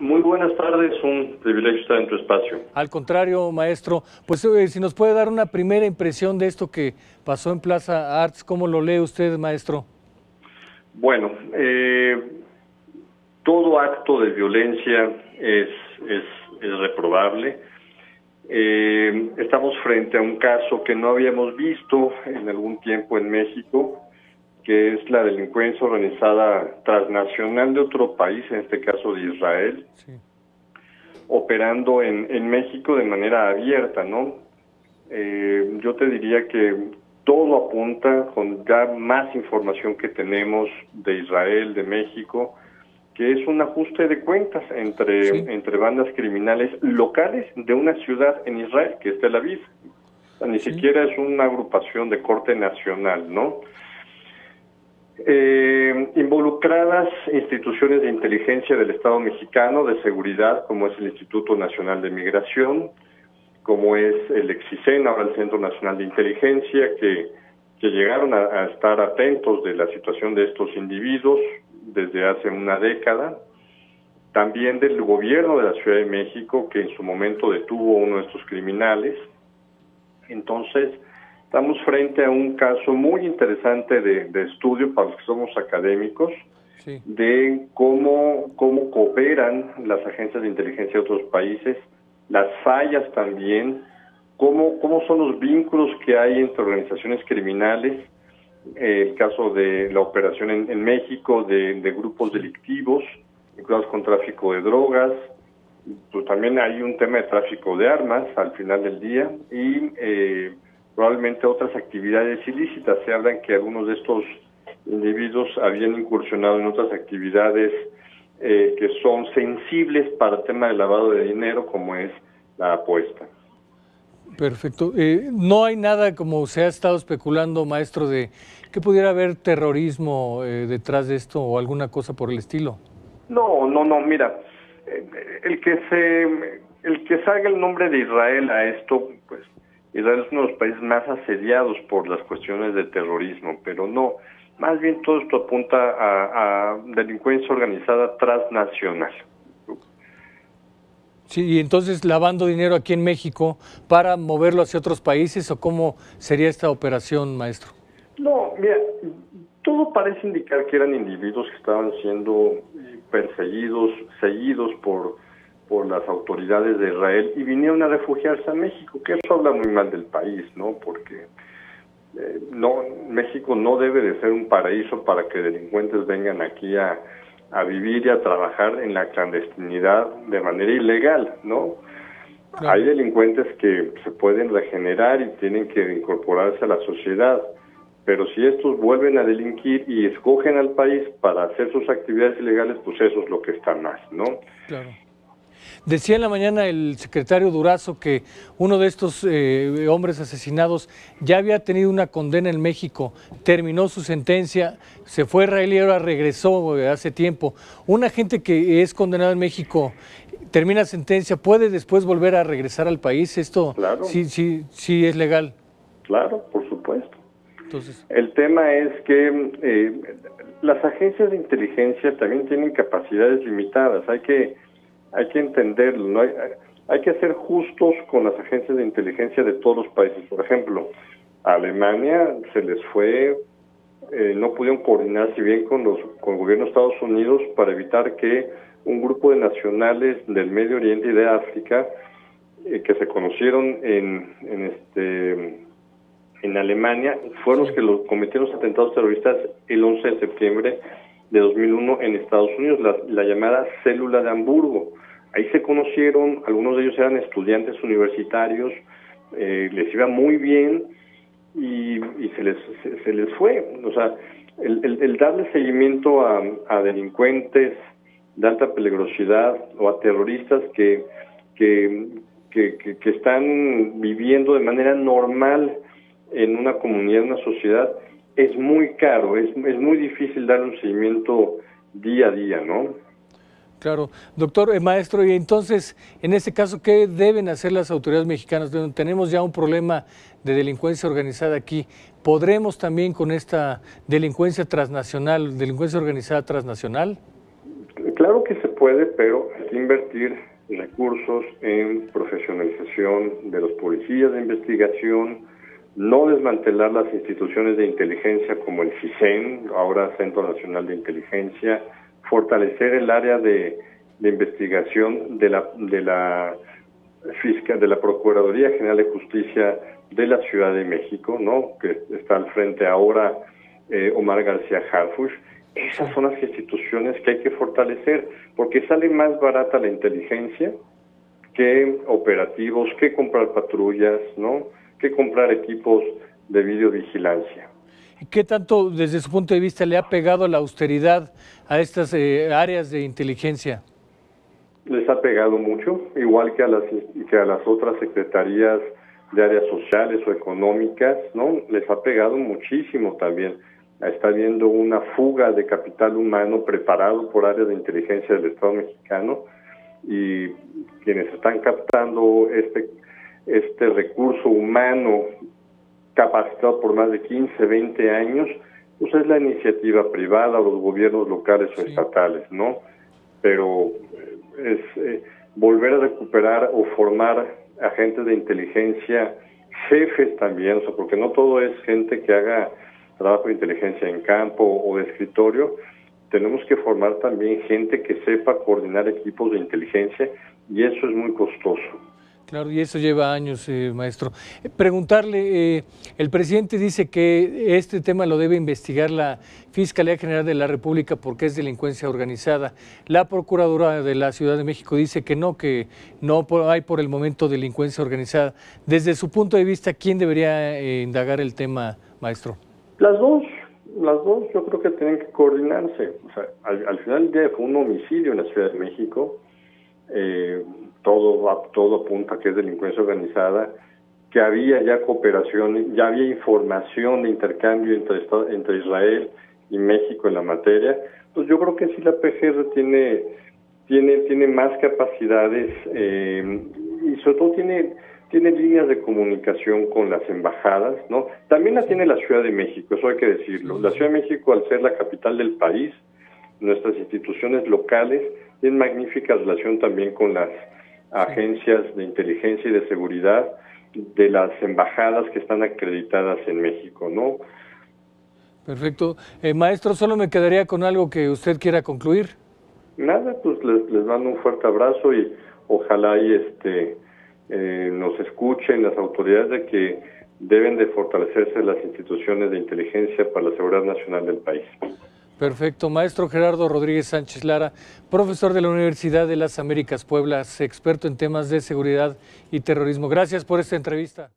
Muy buenas tardes, un privilegio estar en tu espacio. Al contrario, maestro, pues si nos puede dar una primera impresión de esto que pasó en Plaza Arts, ¿cómo lo lee usted, maestro? Bueno, todo acto de violencia es reprobable. Estamos frente a un caso que no habíamos visto en algún tiempo en México, que es la delincuencia organizada transnacional de otro país, en este caso de Israel, sí, operando en México de manera abierta, ¿no? Yo te diría que todo apunta, con ya más información que tenemos de Israel, de México, que es un ajuste de cuentas entre bandas criminales locales de una ciudad en Israel, que es Tel Aviv. O sea, ni siquiera es una agrupación de corte nacional, ¿no? Involucradas instituciones de inteligencia del Estado mexicano, de seguridad, como es el Instituto Nacional de Migración, como es el EXICEN, ahora el Centro Nacional de Inteligencia, que llegaron a estar atentos de la situación de estos individuos desde hace una década. También del gobierno de la Ciudad de México, que en su momento detuvo a uno de estos criminales. Entonces, estamos frente a un caso muy interesante de estudio para los que somos académicos, sí, de cómo cooperan las agencias de inteligencia de otros países, las fallas también, cómo son los vínculos que hay entre organizaciones criminales, el caso de la operación en México de grupos delictivos vinculados con tráfico de drogas, pues también hay un tema de tráfico de armas al final del día y probablemente otras actividades ilícitas. Se hablan que algunos de estos individuos habían incursionado en otras actividades que son sensibles para el tema del lavado de dinero, como es la apuesta. Perfecto. No hay nada, como se ha estado especulando, maestro, de que pudiera haber terrorismo detrás de esto o alguna cosa por el estilo. No, mira, el que salga el nombre de Israel a esto, pues Israel es uno de los países más asediados por las cuestiones de terrorismo, pero no, más bien todo esto apunta a delincuencia organizada transnacional. Sí, y entonces lavando dinero aquí en México para moverlo hacia otros países, ¿o cómo sería esta operación, maestro? No, mira, todo parece indicar que eran individuos que estaban siendo seguidos por las autoridades de Israel y vinieron a refugiarse a México, que eso habla muy mal del país, ¿no? Porque México no debe de ser un paraíso para que delincuentes vengan aquí a vivir y a trabajar en la clandestinidad de manera ilegal, ¿no? Claro. Hay delincuentes que se pueden regenerar y tienen que incorporarse a la sociedad, pero si estos vuelven a delinquir y escogen al país para hacer sus actividades ilegales, pues eso es lo que está mal, ¿no? Claro. Decía en la mañana el secretario Durazo que uno de estos hombres asesinados ya había tenido una condena en México, terminó su sentencia, se fue a Israel y ahora regresó hace tiempo. Un agente que es condenado en México, termina sentencia, ¿puede después volver a regresar al país? ¿Esto claro, sí es legal? Claro, por supuesto. Entonces, el tema es que las agencias de inteligencia también tienen capacidades limitadas, hay que entenderlo, ¿no? Hay que ser justos con las agencias de inteligencia de todos los países. Por ejemplo, a Alemania se les fue, no pudieron coordinarse bien con el gobierno de Estados Unidos para evitar que un grupo de nacionales del Medio Oriente y de África que se conocieron en Alemania fueron los que cometieron los atentados terroristas el 11 de septiembre de 2001 en Estados Unidos, la llamada Célula de Hamburgo. Ahí se conocieron, algunos de ellos eran estudiantes universitarios, les iba muy bien y se les fue. O sea, el darle seguimiento a delincuentes de alta peligrosidad o a terroristas que están viviendo de manera normal en una comunidad, en una sociedad, es muy caro, es muy difícil dar un seguimiento día a día, ¿no? Claro. Doctor, maestro, y entonces, en este caso, ¿qué deben hacer las autoridades mexicanas? Tenemos ya un problema de delincuencia organizada aquí. ¿Podremos también con esta delincuencia transnacional, delincuencia organizada transnacional? Claro que se puede, pero hay que invertir recursos en profesionalización de los policías de investigación, no desmantelar las instituciones de inteligencia como el CISEN, ahora Centro Nacional de Inteligencia, fortalecer el área de investigación de la Procuraduría General de Justicia de la Ciudad de México, ¿no? Que está al frente ahora Omar García Harfuch. Esas son las instituciones que hay que fortalecer, porque sale más barata la inteligencia que operativos, que comprar patrullas, ¿no? Que comprar equipos de videovigilancia. ¿Y qué tanto, desde su punto de vista, le ha pegado la austeridad a estas áreas de inteligencia? Les ha pegado mucho, igual que a las otras secretarías de áreas sociales o económicas, ¿no? Les ha pegado muchísimo también. Está habiendo una fuga de capital humano preparado por áreas de inteligencia del Estado mexicano, y quienes están captando este recurso humano capacitado por más de 15, 20 años, pues es la iniciativa privada o los gobiernos locales o estatales, ¿no? Pero es volver a recuperar o formar agentes de inteligencia, jefes también, o sea, porque no todo es gente que haga trabajo de inteligencia en campo o de escritorio. Tenemos que formar también gente que sepa coordinar equipos de inteligencia, y eso es muy costoso. Claro, y eso lleva años, maestro. Preguntarle, el presidente dice que este tema lo debe investigar la Fiscalía General de la República porque es delincuencia organizada. La Procuradora de la Ciudad de México dice que no hay por el momento delincuencia organizada. Desde su punto de vista, ¿quién debería indagar el tema, maestro? Las dos yo creo que tienen que coordinarse. O sea, al final del día fue un homicidio en la Ciudad de México. Todo apunta que es delincuencia organizada, que había ya cooperación, ya había información de intercambio entre Israel y México en la materia. Pues yo creo que sí la PGR tiene más capacidades, y sobre todo tiene líneas de comunicación con las embajadas, ¿no? También la tiene la Ciudad de México, eso hay que decirlo. La Ciudad de México, al ser la capital del país, nuestras instituciones locales tienen magnífica relación también con las agencias de inteligencia y de seguridad de las embajadas que están acreditadas en México, ¿no? Perfecto. Maestro, solo me quedaría con algo que usted quiera concluir. Nada, pues les mando un fuerte abrazo y ojalá nos escuchen las autoridades de que deben de fortalecerse las instituciones de inteligencia para la seguridad nacional del país. Perfecto. Maestro Gerardo Rodríguez Sánchez Lara, profesor de la Universidad de las Américas Puebla, experto en temas de seguridad y terrorismo. Gracias por esta entrevista.